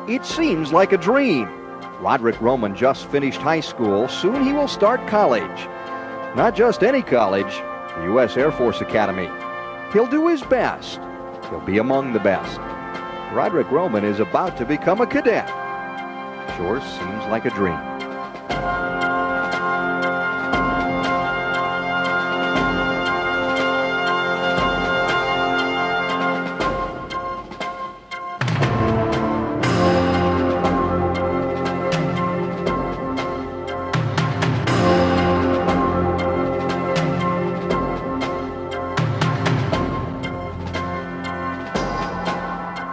It seems like a dream. Roderick Roman just finished high school. Soon he will start college. Not just any college, the U.S. Air Force Academy. He'll do his best. He'll be among the best. Roderick Roman is about to become a cadet. Sure seems like a dream.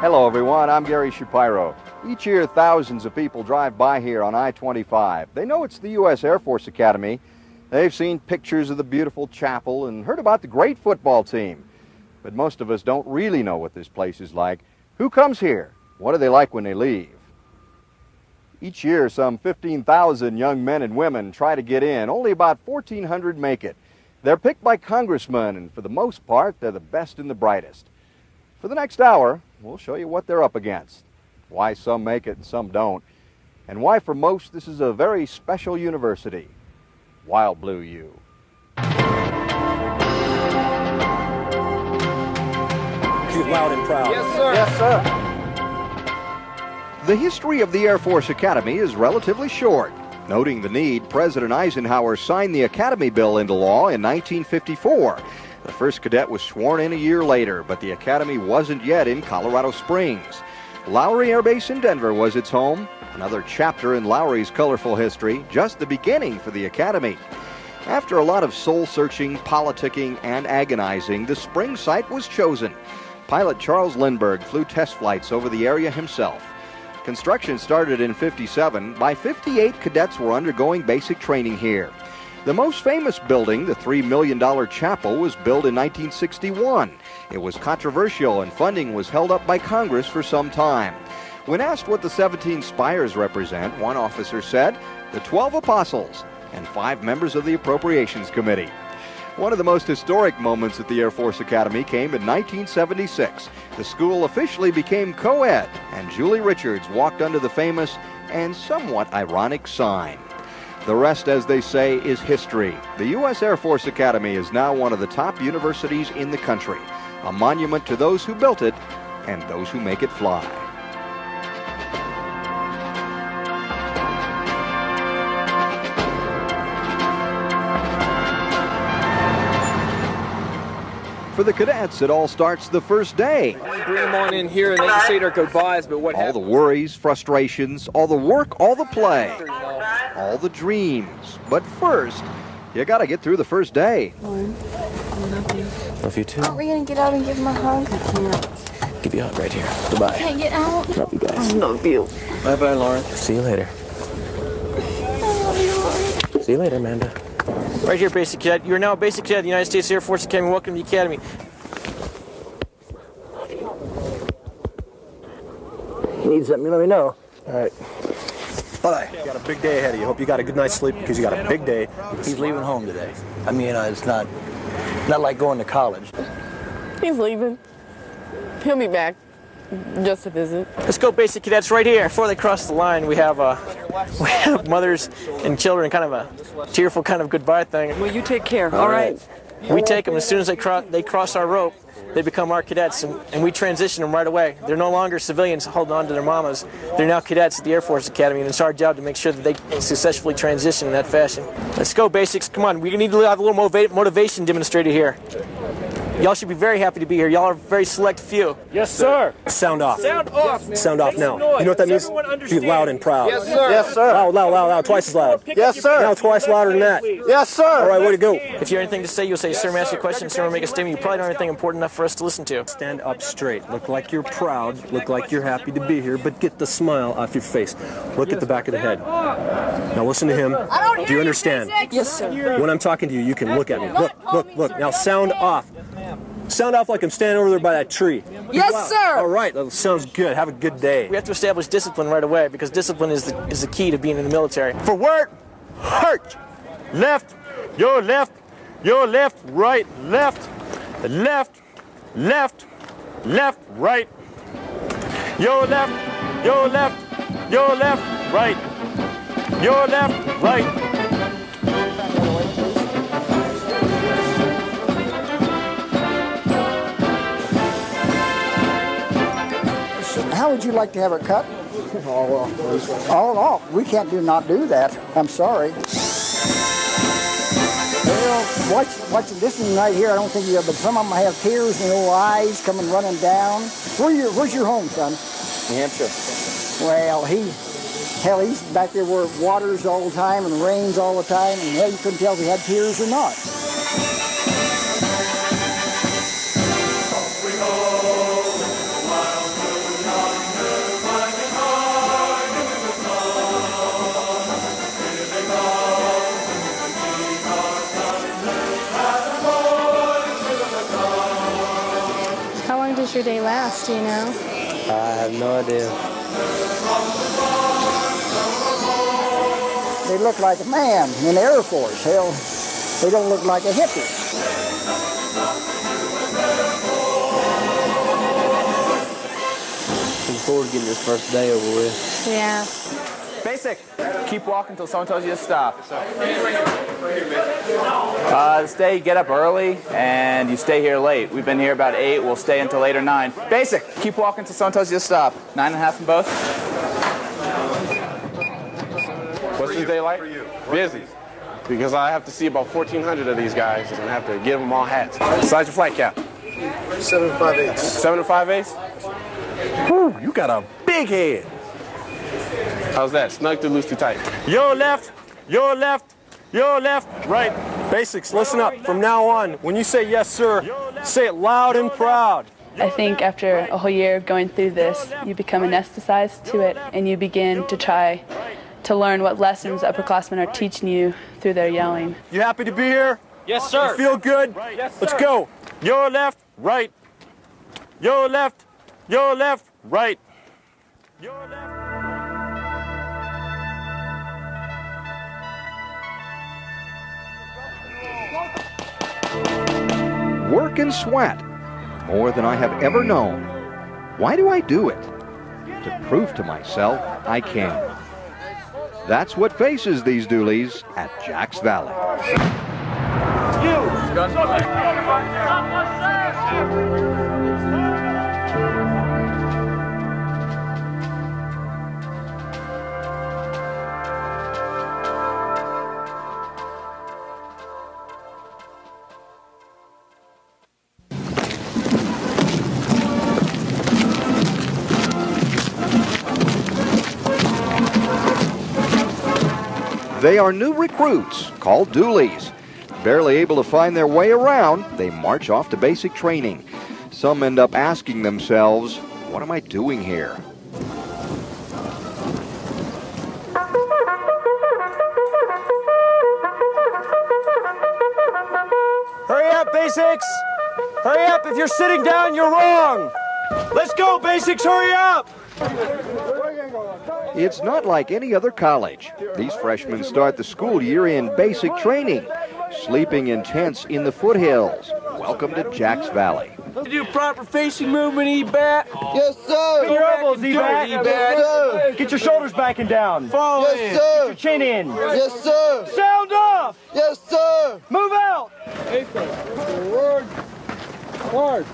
Hello everyone, I'm Gary Shapiro. Each year thousands of people drive by here on I-25. They know it's the U.S. Air Force Academy. They've seen pictures of the beautiful chapel and heard about the great football team. But most of us don't really know what this place is like. Who comes here? What are they like when they leave? Each year some 15,000 young men and women try to get in. Only about 1,400 make it. They're picked by congressmen, and for the most part they're the best and the brightest. For the next hour, we'll show you what they're up against, why some make it and some don't, and why for most this is a very special university. Wild Blue U. Be loud and proud. Yes, sir. Yes, sir. The history of the Air Force Academy is relatively short. Noting the need, President Eisenhower signed the Academy Bill into law in 1954. The first cadet was sworn in a year later, but the Academy wasn't yet in Colorado Springs. Lowry Air Base in Denver was its home, another chapter in Lowry's colorful history, just the beginning for the Academy. After a lot of soul-searching, politicking, and agonizing, the spring site was chosen. Pilot Charles Lindbergh flew test flights over the area himself. Construction started in '57. By '58, cadets were undergoing basic training here. The most famous building, the $3 million chapel, was built in 1961. It was controversial and funding was held up by Congress for some time. When asked what the 17 spires represent, one officer said, the 12 apostles and 5 members of the Appropriations Committee. One of the most historic moments at the Air Force Academy came in 1976. The school officially became co-ed, and Julie Richards walked under the famous and somewhat ironic sign. The rest, as they say, is history. The U.S. Air Force Academy is now one of the top universities in the country, a monument to those who built it and those who make it fly. For the cadets, it all starts the first day. Bring them on in here and they can say their goodbyes, but what All the worries, frustrations, all the work, all the play, all the dreams. But first, you gotta get through the first day. Lauren, I love you. Love you too. Aren't we gonna get out and give him a hug? I can't. Give you a hug right here. Goodbye. Can't get out. Love you guys. I love you. Bye-bye, Lauren. See you later. I love you, Lauren. See you later, Amanda. Right here, Basic Cadet. You are now a Basic Cadet of the United States Air Force Academy. Welcome to the Academy. You need something, let me know. All right. Bye. You got a big day ahead of you. Hope you got a good night's sleep because you got a big day. He's leaving home today. I mean, it's not like going to college. He's leaving. He'll be back just to visit. Let's go, Basic Cadets, right here. Before they cross the line, we have mothers and children, kind of a tearful kind of goodbye thing. Well, you take care, all right? We take them as soon as they cross our rope. They become our cadets, and we transition them right away. They're no longer civilians holding on to their mamas. They're now cadets at the Air Force Academy, and it's our job to make sure that they successfully transition in that fashion. Let's go, Basics. Come on, we need to have a little motivation demonstrated here. Y'all should be very happy to be here. Y'all are a very select few. Yes, sir. Sound off. Sound off. Sound off now. You know what that means? Be loud and proud. Yes, sir. Yes, sir. Loud, loud, loud, loud. Twice as loud. Yes, sir. Now twice louder than that. Yes, sir. All right, way to go. If you have anything to say, you'll say, sir, may I ask you a question? Sir, make a statement. You probably don't have anything important enough for us to listen to. Stand up straight. Look like you're proud. Look like you're happy to be here, but get the smile off your face. Look at the back of the head. Now listen to him. Do you understand? Yes, sir. When I'm talking to you, you can look at me. Look, look, look. Now sound off. Sound off like I'm standing over there by that tree. Yes, sir. All right, that sounds good. Have a good day. We have to establish discipline right away because discipline is the key to being in the military. Forward, hurt, left, your left, right, left, left, left, left, right, your left, your left, right. Your left, right. How would you like to have it cut? Oh, we can't not do that. I'm sorry. Well, watching this one right here, I don't think you have, but some of them have tears in their eyes coming running down. Where's your home, son? New Hampshire. Well, he's back there where it waters all the time and rains all the time, and hell, you couldn't tell if he had tears or not. How long does your day last, do you know? I have no idea. They look like a man in the Air Force. Hell, they don't look like a hippie. Looking forward to getting this first day over with. Yeah. Basic. Keep walking until someone tells you to stop. Stay, get up early, and you stay here late. We've been here about 8. We'll stay until 8 or 9. Basic. Keep walking until someone tells you to stop. 9.5 in both. What's this day like? Busy. Because I have to see about 1,400 of these guys, and I have to give them all hats. Size your flight cap. 7 5/8. 7 5/8? Whew, you got a big head. How's that? Snug too loose too tight? Your left, right. Basics, listen up. From now on, when you say yes, sir, say it loud and proud. I think after a whole year of going through this, you become anesthetized to it, and you begin to try to learn what lessons upperclassmen are teaching you through their yelling. You happy to be here? Yes, sir. You feel good? Yes, sir. Let's go. Your left, right. Your left, right. Your left. Work and sweat, more than I have ever known. Why do I do it? To prove to myself I can. That's what faces these Doolies at Jacks Valley. They are new recruits called Doolies. Barely able to find their way around, they march off to basic training. Some end up asking themselves, what am I doing here? Hurry up, Basics! Hurry up, if you're sitting down, you're wrong! Let's go, Basics, hurry up! It's not like any other college. These freshmen start the school year in basic training, sleeping in tents in the foothills. Welcome to Jacks Valley. Do proper facing movement, E-Bat. Yes, sir. Your elbows, E-Bat. Yes, sir. Get your shoulders back and down. Fall Yes, in. sir. Get your chin in. Yes, sir. Sound off! Yes, sir. Move out! Forward. Forward.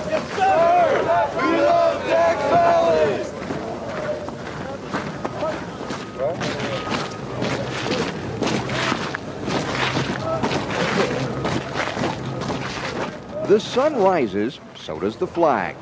Yes, sir. We love Jacks Valley. The sun rises, so does the flag.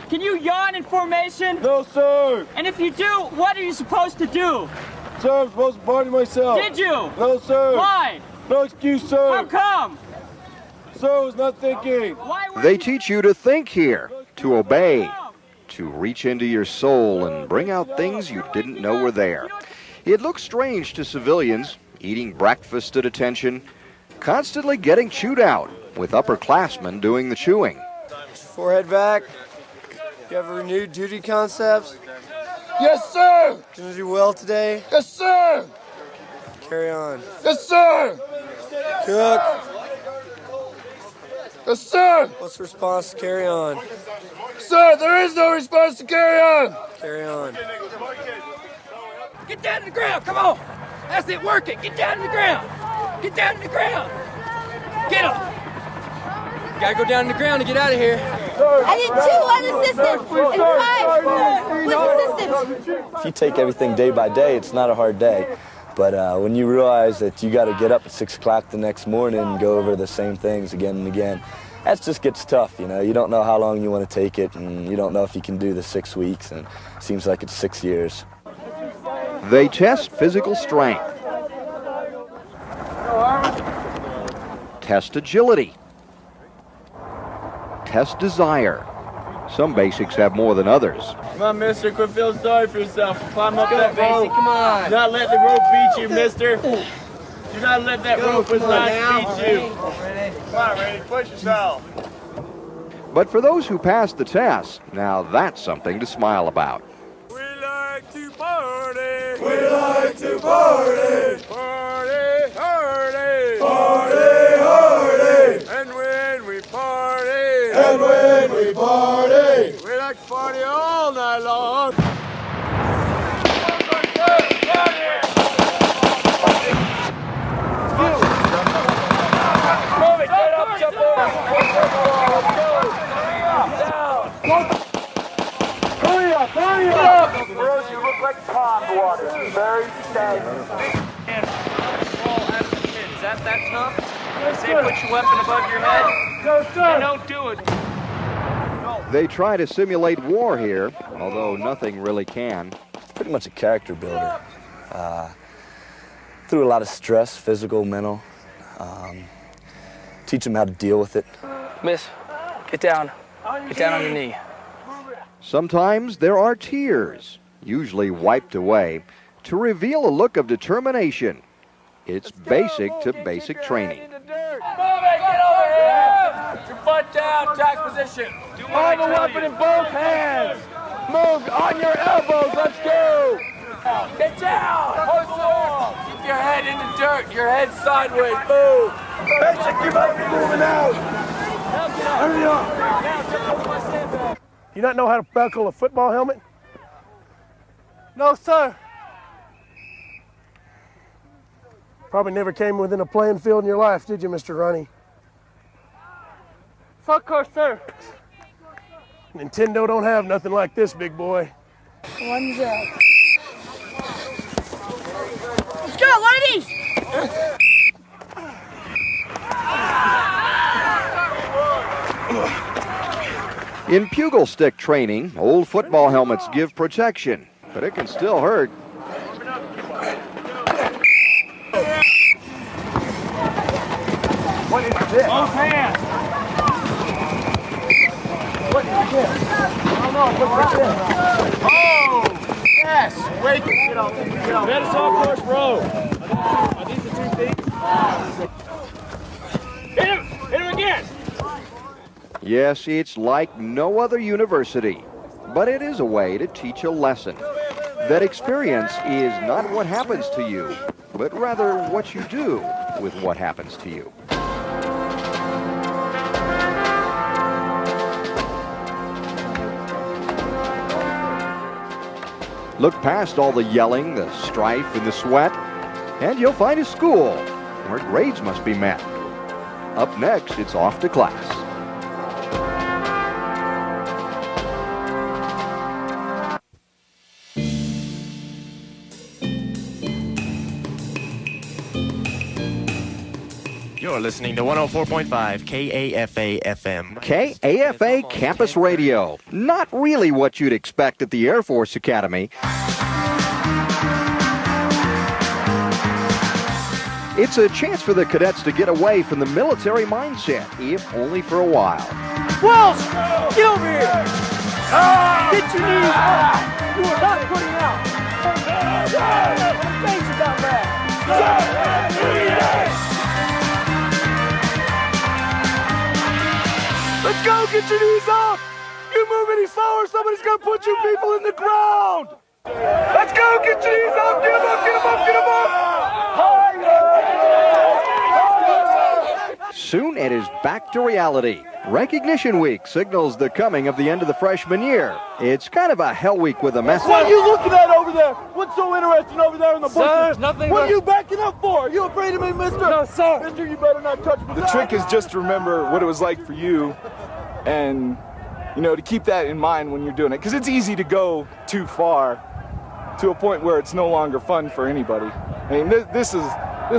Can you yawn in formation? No, sir. And if you do, what are you supposed to do? Sir, I'm supposed to party myself. Did you? No, sir. Why? No excuse, sir. How come? Sir, I was not thinking. Why were They you... teach you to think here, to obey, to reach into your soul and bring out things you didn't know were there. It looks strange to civilians, eating breakfast at attention, constantly getting chewed out, with upperclassmen doing the chewing. Forehead back. You have renewed duty concepts? Yes, sir! Gonna do well today? Yes, sir! Carry on. Yes, sir! Cook. Yes, sir! What's the response to carry on? Sir, there is no response to carry on! Carry on. Get down to the ground, come on! That's it, work it! Get down to the ground! Get down to the ground! Get him! You gotta go down to the ground to get out of here. I did 2 unassisted and 5 with assistance. If you take everything day by day, it's not a hard day. But when you realize that you got to get up at 6 o'clock the next morning and go over the same things again and again, that just gets tough, you know. You don't know how long you want to take it, and you don't know if you can do the 6 weeks, and it seems like it's 6 years. They test physical strength, test agility, test desire. Some basics have more than others. Come on, mister, quit feeling sorry for yourself. Climb up that rope. Come on. Do not let the rope beat you, mister. Do not let that rope beat you. Come on, Ray, push yourself. But for those who pass the test, now that's something to smile about. We like to party. We like to party. Party, party. Party, party. And when we party. And when we party. We like to party all night long. Move it, get up, jump over. Hurry up, hurry up! Bros, you look like pond water. Very stagnant. Is that tough? I say put your weapon above your head. No, sir. Don't do it. They try to simulate war here, although nothing really can. It's pretty much a character builder. Through a lot of stress, physical, mental. Teach them how to deal with it. Miss, get down. Get down on your knee. Sometimes there are tears, usually wiped away, to reveal a look of determination. It's basic to basic training. Move it, get over here! Your butt down, attack position. Hold the weapon in both hands. Move on your elbows. Let's go. Get down! Hold the wall! Keep your head in the dirt, your head sideways, move! Basic, you might be moving out. Hurry up. You not know how to buckle a football helmet? No, sir. Probably never came within a playing field in your life, did you, Mr. Ronnie? Fuck course, sir. Nintendo don't have nothing like this, big boy. One's up. Let's go, ladies! In pugil stick training, old football helmets give protection, but it can still hurt. What is this? Both hands. What is this? I don't know. What's this? Oh! Yes! Wait! Get us off course row. Are these the two things? Hit him! Hit him again! Yes, it's like no other university, but it is a way to teach a lesson. That experience is not what happens to you, but rather what you do with what happens to you. Look past all the yelling, the strife, and the sweat, and you'll find a school where grades must be met. Up next, it's off to class. You're listening to 104.5 KAFA FM. KAFA Campus Radio. Not really what you'd expect at the Air Force Academy. It's a chance for the cadets to get away from the military mindset, if only for a while. Wells, get over here! Get your knees up! You are not putting out! Let's go, get your knees up! You move any slower, somebody's gonna put you people in the ground! Let's go, get your knees up, get them up, get them up, get them up! Soon it is back to reality. Recognition Week signals the coming of the end of the freshman year. It's kind of a hell week with a message. What are you looking at over there? What's so interesting over there in the bushes? Sir, nothing. What are you backing up for? Are you afraid of me, mister? No, sir. Mister, you better not touch me. The trick is just to remember what it was like for you and, you know, to keep that in mind when you're doing it. Because it's easy to go too far to a point where it's no longer fun for anybody. I mean, this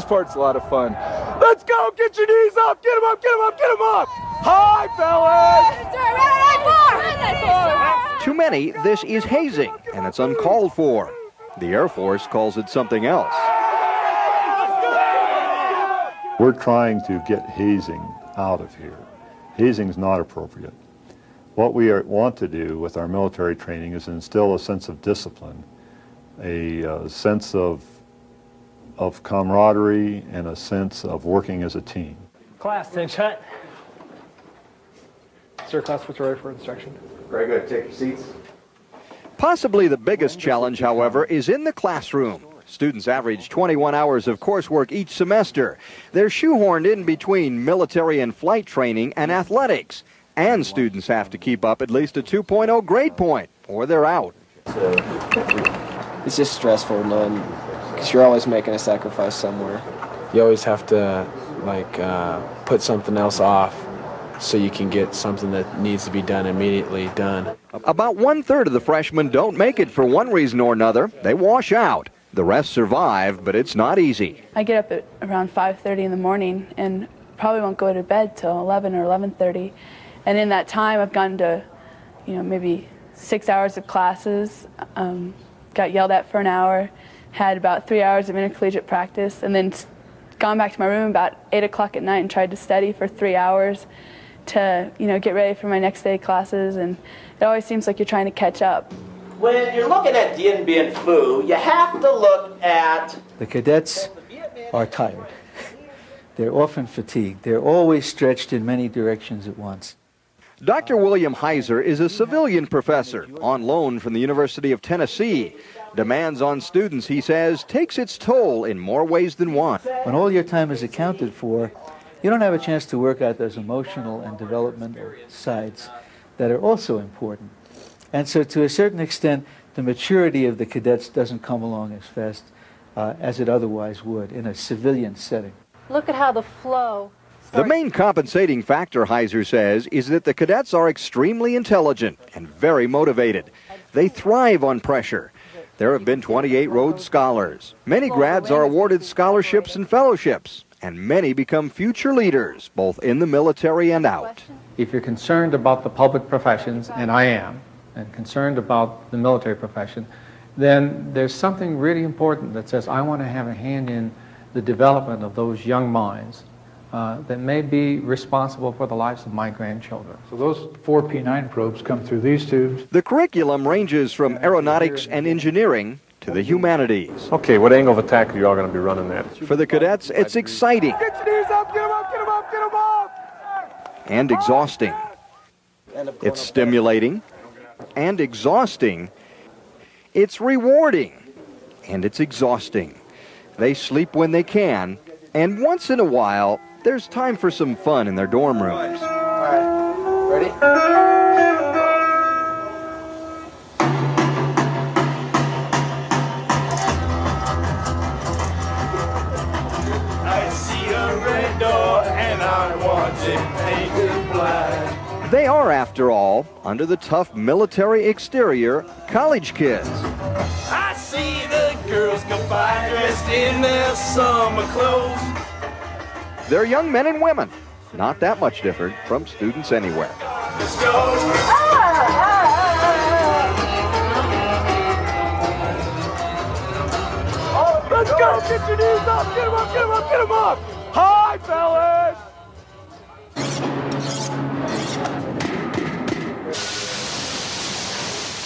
part's a lot of fun. Let's go, get your knees up, get them up, get them up, get them up. Hi, fellas. To many, this is hazing, and it's uncalled for. The Air Force calls it something else. We're trying to get hazing out of here. Hazing is not appropriate. What we want to do with our military training is instill a sense of discipline, a sense of camaraderie, and a sense of working as a team. Class, then shut. Sir, class, what's ready for instruction? Very good. Take your seats. Possibly the biggest challenge, however, is in the classroom. Students average 21 hours of coursework each semester. They're shoehorned in between military and flight training and athletics. And students have to keep up at least a 2.0 grade point, or they're out. It's just stressful knowing, because you're always making a sacrifice somewhere. You always have to, put something else off so you can get something that needs to be done immediately done. About 1/3 of the freshmen don't make it for one reason or another. They wash out. The rest survive, but it's not easy. I get up at around 5:30 in the morning and probably won't go to bed till 11 or 11:30. And in that time, I've gone to, maybe 6 hours of classes, got yelled at for an hour, had about 3 hours of intercollegiate practice, and then gone back to my room about 8 o'clock at night and tried to study for 3 hours to, get ready for my next day classes. And it always seems like you're trying to catch up. When you're looking at Dien Bien Phu, you have to look at... The cadets are tired. They're often fatigued. They're always stretched in many directions at once. Dr. William Heiser is a civilian professor on loan from the University of Tennessee. Demands on students, he says, takes its toll in more ways than one. When all your time is accounted for, you don't have a chance to work out those emotional and developmental sides that are also important. And so to a certain extent, the maturity of the cadets doesn't come along as fast as it otherwise would in a civilian setting. Look at how the flow... The main compensating factor, Heiser says, is that the cadets are extremely intelligent and very motivated. They thrive on pressure. There have been 28 Rhodes Scholars. Many grads are awarded scholarships and fellowships, and many become future leaders, both in the military and out. If you're concerned about the public professions, and I am, and concerned about the military profession, then there's something really important that says I want to have a hand in the development of those young minds that may be responsible for the lives of my grandchildren. So those 4 P9 probes come through these tubes. The curriculum ranges from aeronautics and engineering to the humanities. Okay, what angle of attack are you all going to be running at? For the cadets, it's exciting Get your knees up, get them up, get them up, get them up! and exhausting. It's stimulating and exhausting. It's rewarding and it's exhausting. They sleep when they can, and once in a while, there's time for some fun in their dorm rooms. All right, ready? I see a red door and I want it painted black. They are, after all, under the tough military exterior, college kids. I see the girls go by dressed in their summer clothes. They're young men and women, not that much different from students anywhere. Let's go. Let's go, get your knees up, get them up, get them up, get them up! Hi, fellas!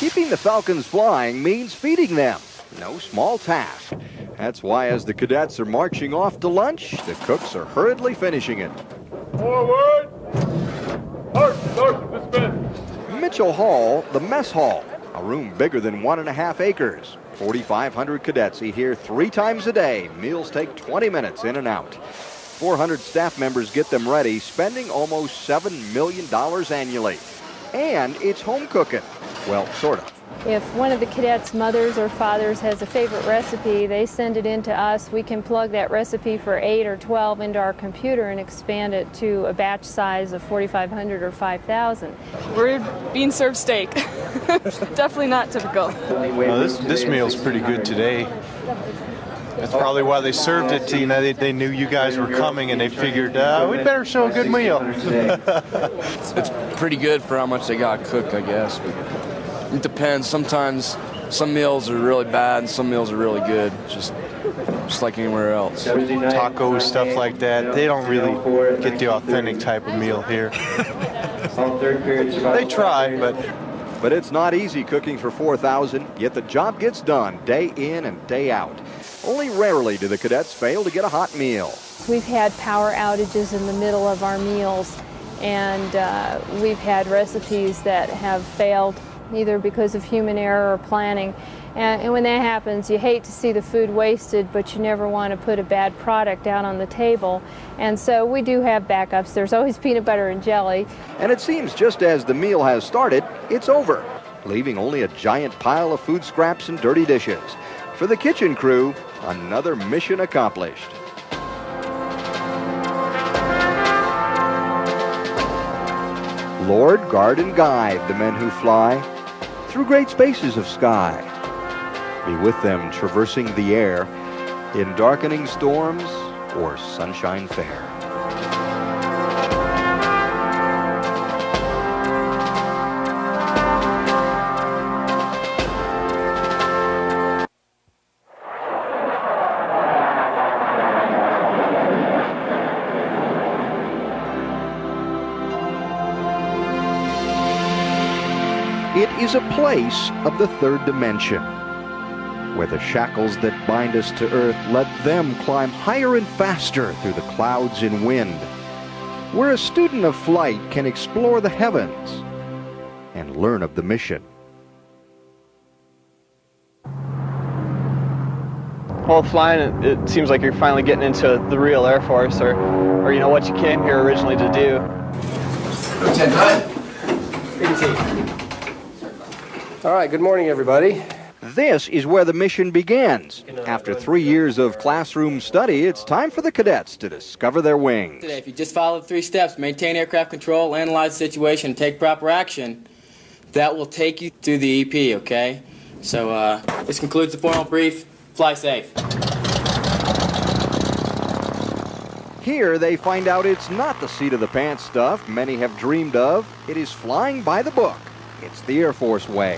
Keeping the Falcons flying means feeding them. No small task. That's why as the cadets are marching off to lunch, the cooks are hurriedly finishing it. Forward! Mitchell Hall, the mess hall, a room bigger than 1.5 acres. 4,500 cadets eat here 3 times a day. Meals take 20 minutes in and out. 400 staff members get them ready, spending almost $7 million annually. And it's home cooking. Well, sort of. If one of the cadets' mothers or fathers has a favorite recipe, they send it in to us. We can plug that recipe for 8 or 12 into our computer and expand it to a batch size of 4,500 or 5,000. We're being served steak. Definitely not typical. Well, this meal's pretty good today. That's probably why they served it to you. They knew you guys were coming, and they figured we'd better show a good meal. It's pretty good for how much they got cooked, I guess. But it depends. Sometimes some meals are really bad, and some meals are really good. Just like anywhere else. Tacos, stuff like that. They don't really get the authentic type of meal here. They try, But it's not easy cooking for 4,000, yet the job gets done day in and day out. Only rarely do the cadets fail to get a hot meal. We've had power outages in the middle of our meals, and we've had recipes that have failed either because of human error or planning. And when that happens, you hate to see the food wasted, but you never want to put a bad product out on the table. And so we do have backups. There's always peanut butter and jelly. And it seems just as the meal has started, it's over, leaving only a giant pile of food scraps and dirty dishes. For the kitchen crew, another mission accomplished. Lord, guard and guide the men who fly through great spaces of sky. Be with them traversing the air in darkening storms or sunshine fair. It is a place of the third dimension, where the shackles that bind us to earth let them climb higher and faster through the clouds and wind, where a student of flight can explore the heavens and learn of the mission. While flying, it seems like you're finally getting into the real Air Force, or you know, what you came here originally to do. Lieutenant, all right, good morning, everybody. This is where the mission begins. After 3 years of classroom study, it's time for the cadets to discover their wings. Today, if you just follow the 3 steps, maintain aircraft control, analyze the situation, take proper action, that will take you through the EP, okay? So this concludes the formal brief. Fly safe. Here they find out it's not the seat of the pants stuff many have dreamed of. It is flying by the book. It's the Air Force way.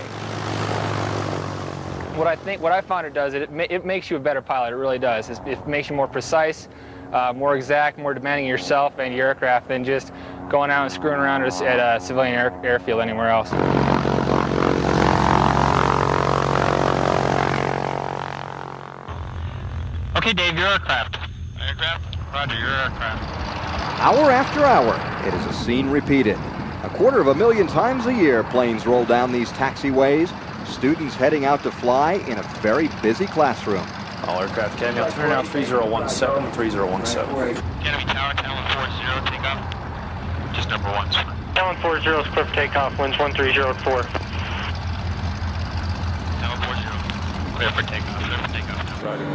What I found it does, it makes you a better pilot. It really does. It makes you more precise, more exact, more demanding of yourself and your aircraft than just going out and screwing around at a civilian airfield anywhere else. Okay, Dave, your aircraft. Aircraft? Roger, your aircraft. Hour after hour, it is a scene repeated. 250,000 times a year, planes roll down these taxiways. Students heading out to fly in a very busy classroom. All aircraft Academy, I'll turn out 3017, 3017. Academy Tower, Talon 40, take off. Just number 1. Talon 40 is clear for takeoff, winds 1304. Talon 40, clear for takeoff, clear for takeoff. Roger.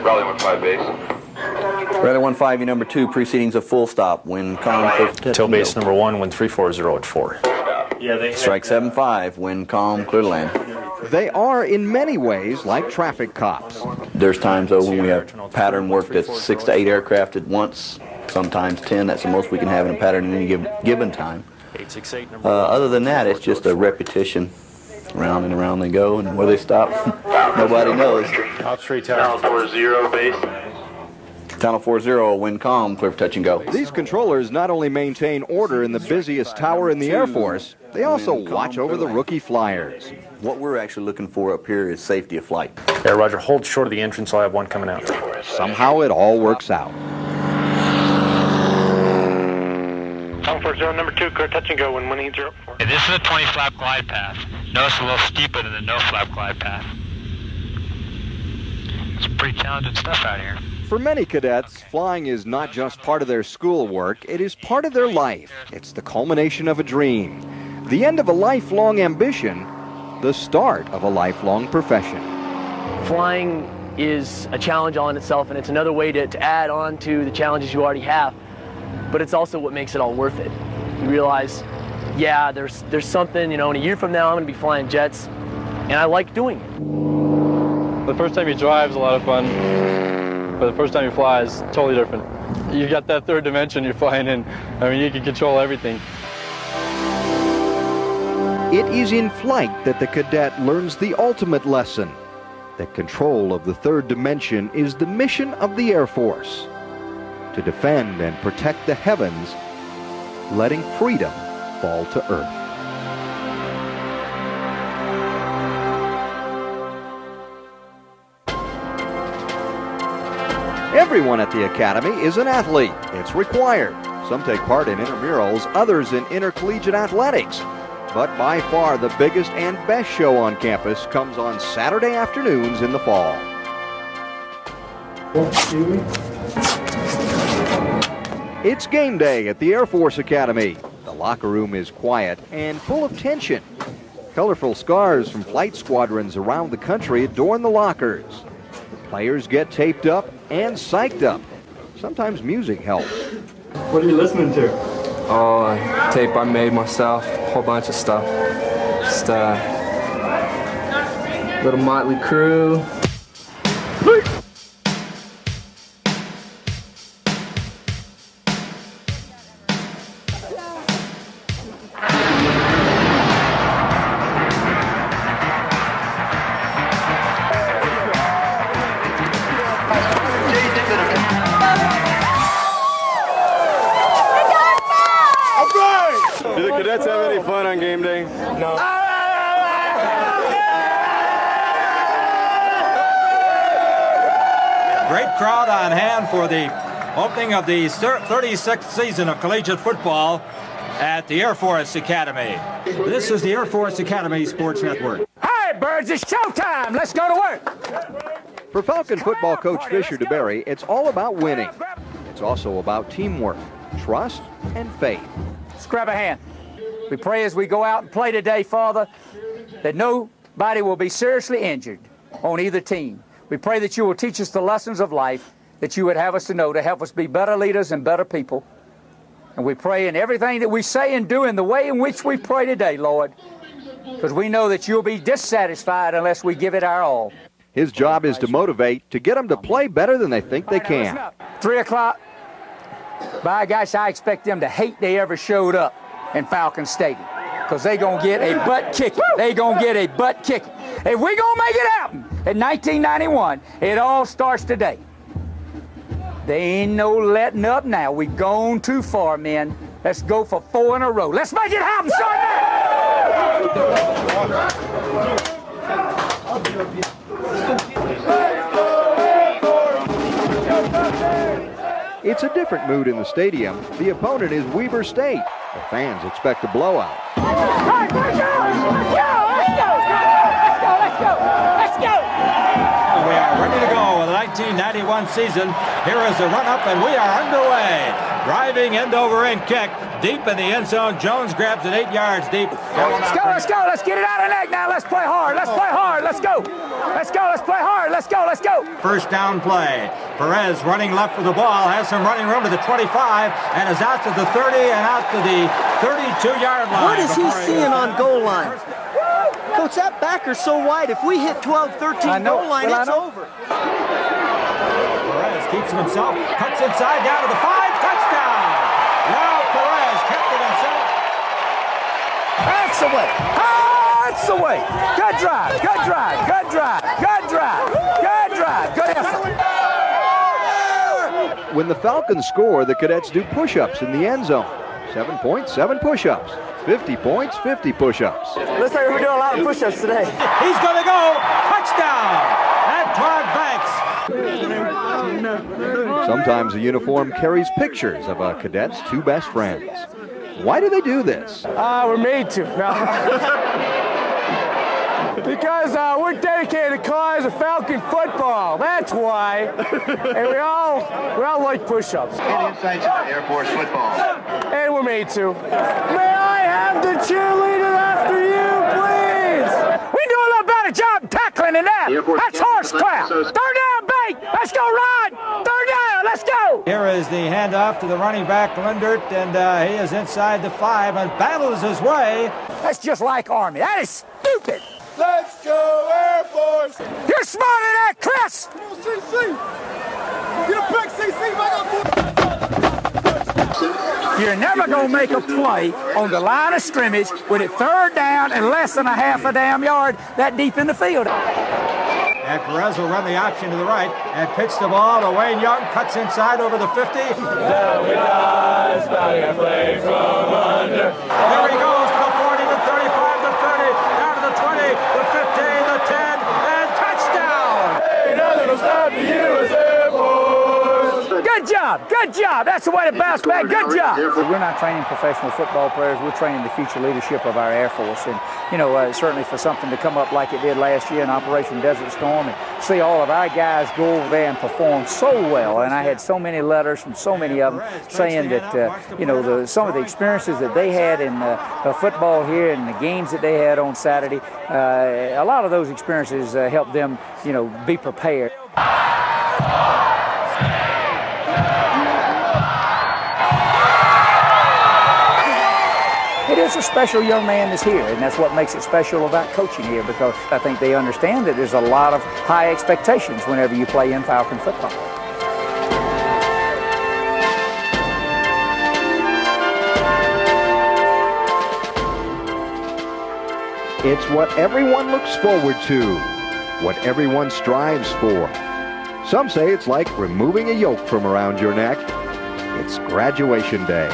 Raleigh 15 base. Raleigh 15, number 2, proceedings of full stop. Wind calm. Tail base number 1, wind 340 at 4. Strike 75, wind calm, clear to land. They are in many ways like traffic cops. There's times though when we have pattern work that's 6 to 8 aircraft at once, sometimes 10. That's the most we can have in a pattern in any given time. Other than that, it's just a repetition. Round and around they go, and where they stop, nobody knows. Top straight tower. Talon 40 base. Channel 40, wind calm, clear for touch and go. These controllers not only maintain order in the busiest tower in the Air Force, they also watch over the rookie flyers. What we're actually looking for up here is safety of flight. Yeah, Roger, hold short of the entrance, I'll have one coming out. Somehow it all works out. Channel 40, number 2, clear touch and go when 180. This is a 20-flap glide path. Notice a little steeper than the no-flap glide path. It's pretty talented stuff out here. For many cadets, flying is not just part of their schoolwork, it is part of their life. It's the culmination of a dream, the end of a lifelong ambition, the start of a lifelong profession. Flying is a challenge all in itself, and it's another way to add on to the challenges you already have, but it's also what makes it all worth it. You realize, yeah, there's something, in a year from now I'm going to be flying jets, and I like doing it. The first time you drive is a lot of fun, but the first time you fly is totally different. You got that third dimension you're flying in. I mean, you can control everything. It is in flight that the cadet learns the ultimate lesson, that control of the third dimension is the mission of the Air Force, to defend and protect the heavens, letting freedom fall to earth. Everyone at the Academy is an athlete. It's required. Some take part in intramurals, others in intercollegiate athletics. But by far the biggest and best show on campus comes on Saturday afternoons in the fall. It's game day at the Air Force Academy. The locker room is quiet and full of tension. Colorful scarves from flight squadrons around the country adorn the lockers. Players get taped up and psyched up. Sometimes music helps. What are you listening to? Oh, tape I made myself, a whole bunch of stuff. Just little Motley Crue. Do the cadets have any fun on game day? No. Great crowd on hand for the opening of the 36th season of collegiate football at the Air Force Academy. This is the Air Force Academy Sports Network. Hey, birds, it's showtime. Let's go to work. For Falcon football coach Fisher DeBerry, it's all about winning. It's also about teamwork, trust, and faith. Let's grab a hand. We pray as we go out and play today, Father, that nobody will be seriously injured on either team. We pray that you will teach us the lessons of life that you would have us to know to help us be better leaders and better people. And we pray in everything that we say and do in the way in which we pray today, Lord, because we know that you'll be dissatisfied unless we give it our all. His job is to motivate, to get them to play better than they think they can. 3 o'clock. By gosh, I expect them to hate they ever showed up in Falcon Stadium, because they're going to get a butt kicking. They're going to get a butt kicking. If we're going to make it happen in 1991, it all starts today. There ain't no letting up now. We've gone too far, men. Let's go for 4 in a row. Let's make it happen, It's a different mood in the stadium. The opponent is Weber State. The fans expect a blowout. Let's go! We are ready to go with the 1991 season. Here is the run-up, and we are underway. Driving end-over-end kick deep in the end zone. Jones grabs it 8 yards deep. Let's go. Let's get it out of the neck now. Let's play hard. Let's play hard. Let's go. Let's play hard. Let's go. First down play. Perez running left with the ball, has some running room to the 25, and is out to the 30 and out to the 32-yard line. What is he seeing on goal line? Coach, that backer's so wide. If we hit 12, 13 goal line, it's over. Perez keeps him himself, cuts inside down to the 5, touchdown! Now Perez kept it himself. That's the way. That's the way. Good drive. Good effort. when the Falcons score, the cadets do push-ups in the end zone. 7 points, 7 push-ups. 50 points, 50 push-ups. Looks like we're doing a lot of push-ups today. He's going to go. Touchdown. Antoine Banks. Sometimes the uniform carries pictures of a cadet's two best friends. Why do they do this? We're made to. Because we're dedicated to the cause of Falcon football. That's why. And we all like push-ups. Inside Air Force football. And we're made to. May I have the cheerleader after you, please? We do a little better job tackling than that. That's horse crap. Third down, bait. Let's go, Rod. Third down. Let's go. Here is the handoff to the running back, Lindert, and he is inside the 5 and battles his way. That's just like Army. That is stupid. Let's go, Air Force! You're smarter than that, Chris! You're never going to make a play on the line of scrimmage with it third down and less than a half a damn yard that deep in the field. And Perez will run the option to the right and pitch the ball to Wayne Young, cuts inside over the 50. Down we die, spouting a flame from under. There he goes to the 40, the 35, the 30, down to the 20, the 15, the 10, and touchdown! Hey, nothing will stop the US Air Force! Good job, good job. That's the way to bounce back. Good job. We're not training professional football players. We're training the future leadership of our Air Force. And, you know, certainly for something to come up like it did last year in Operation Desert Storm and see all of our guys go over there and perform so well. And I had so many letters from so many of them saying that, you know, some of the experiences that they had in football here and the games that they had on Saturday, a lot of those experiences helped them, you know, be prepared. It is a special young man that's here, and that's what makes it special about coaching here, because I think they understand that there's a lot of high expectations whenever you play in Falcon football. It's what everyone looks forward to, what everyone strives for. Some say it's like removing a yoke from around your neck. It's graduation day.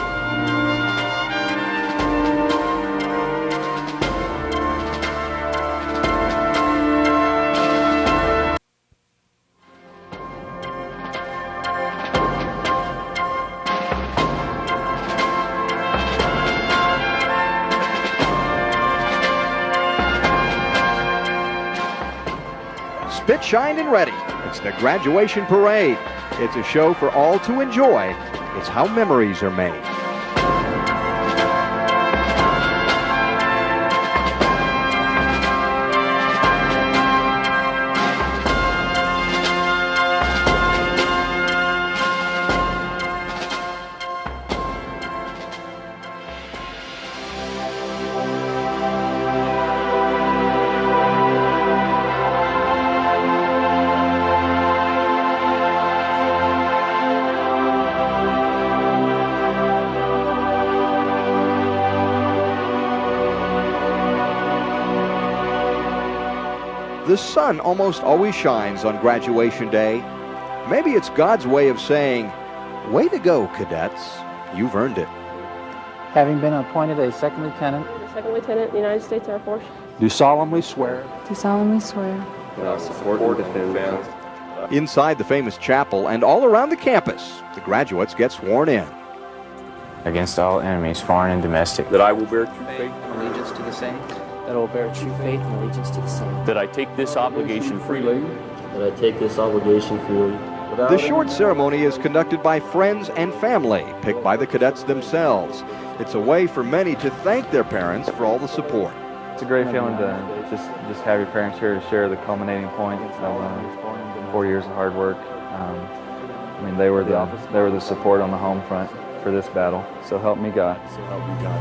Spit, shined, and ready. It's the graduation parade. It's a show for all to enjoy. It's how memories are made. The sun almost always shines on graduation day. Maybe it's God's way of saying, way to go, cadets. You've earned it. Having been appointed a second lieutenant. Second lieutenant in the United States Air Force. Do solemnly swear. Do solemnly swear. That I will support and defend. Inside the famous chapel and all around the campus, the graduates get sworn in. Against all enemies, foreign and domestic. That I will bear true faith and allegiance to the same. That I will bear true faith and allegiance to the same. That I take this obligation freely. That I take this obligation freely. The short ceremony is conducted by friends and family, picked by the cadets themselves. It's a way for many to thank their parents for all the support. It's a great feeling to just have your parents here to share the culminating point of 4 years of hard work. I mean, they were the support on the home front for this battle. So help me God. So help me God.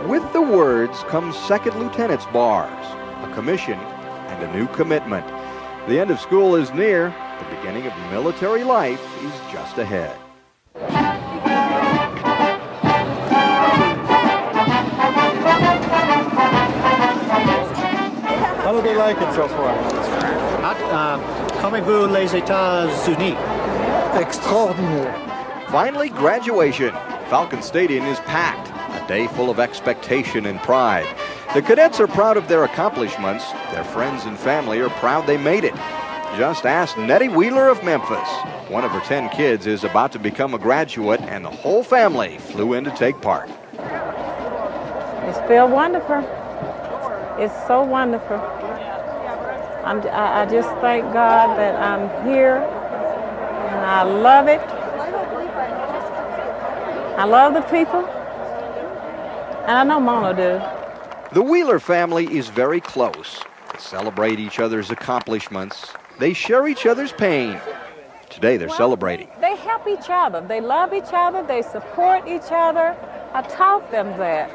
With the words comes second lieutenant's bars, a commission, and a new commitment. The end of school is near. The beginning of military life is just ahead. they like it so far? Comment-vous les États-Unis? Extraordinaire. Finally, graduation. Falcon Stadium is packed. A day full of expectation and pride. The cadets are proud of their accomplishments. Their friends and family are proud they made it. Just ask Nettie Wheeler of Memphis. One of her 10 kids is about to become a graduate, and the whole family flew in to take part. It's feel wonderful. It's so wonderful. I just thank God that I'm here, and I love it. I love the people, and I know Mona do. The Wheeler family is very close. They celebrate each other's accomplishments. They share each other's pain. Today they're celebrating. They help each other. They love each other. They support each other. I taught them that.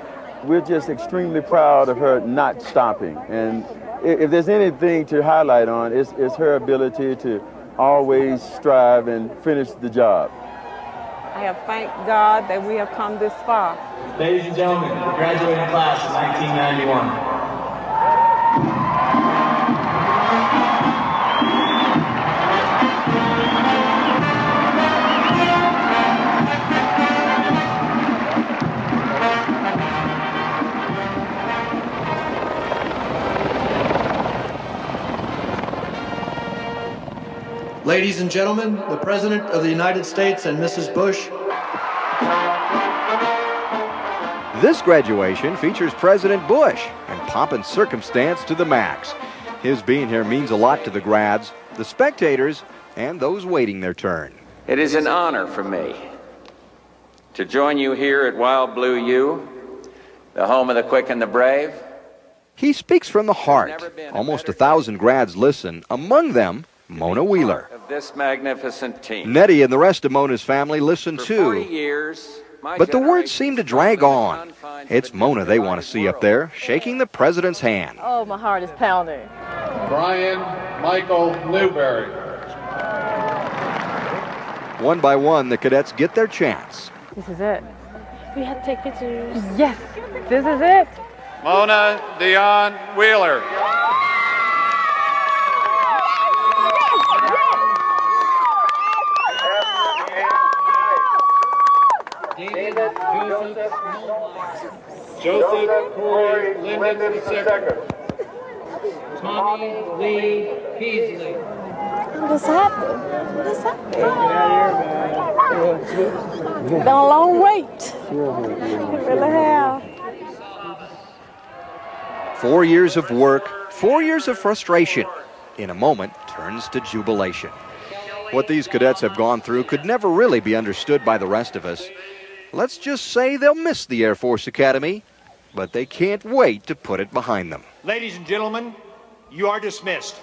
We're just extremely proud of her not stopping. And if there's anything to highlight on, it's her ability to always strive and finish the job. I have thanked God that we have come this far. Ladies and gentlemen, the graduating class of 1991. Ladies and gentlemen, the President of the United States and Mrs. Bush. This graduation features President Bush, and pomp and circumstance to the max. His being here means a lot to the grads, the spectators, and those waiting their turn. It is an honor for me to join you here at Wild Blue U, the home of the quick and the brave. He speaks from the heart. Almost 1,000 grads listen, among them Mona Wheeler. Of this magnificent team. Nettie and the rest of Mona's family listen For too. 40 years, But the words seem to drag on. It's Mona they want to see up there, shaking the president's hand. Oh, my heart is pounding. Brian Michael Newberry. One by one, the cadets get their chance. This is it. We have to take pictures. Yes, this is it. Mona Dion Wheeler. David Joseph Corey Linden II. Tommy Lee Peasley. What's happening? What's happening? Been a long wait. It really have. 4 years of work, 4 years of frustration. In a moment, turns to jubilation. What these cadets have gone through could never really be understood by the rest of us. Let's just say they'll miss the Air Force Academy, but they can't wait to put it behind them. Ladies and gentlemen, you are dismissed.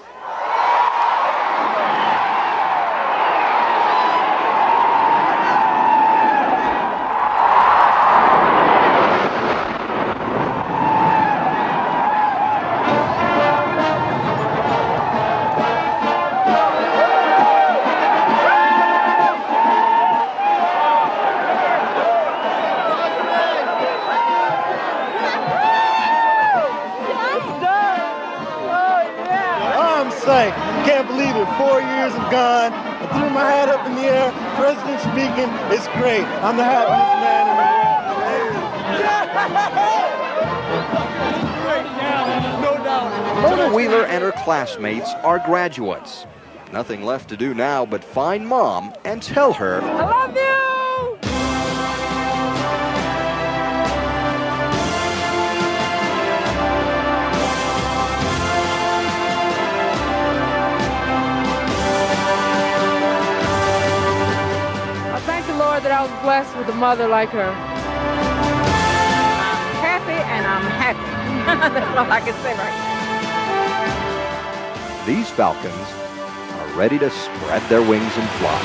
Can't believe it. 4 years have gone. I threw my hat up in the air. President speaking. It's great. I'm the happiest man in the world. No doubt. Mona Wheeler and her classmates are graduates. Nothing left to do now but find Mom and tell her, I love you! That I was blessed with a mother like her. I'm happy and I'm happy. That's all I can say right now. these Falcons are ready to spread their wings and fly.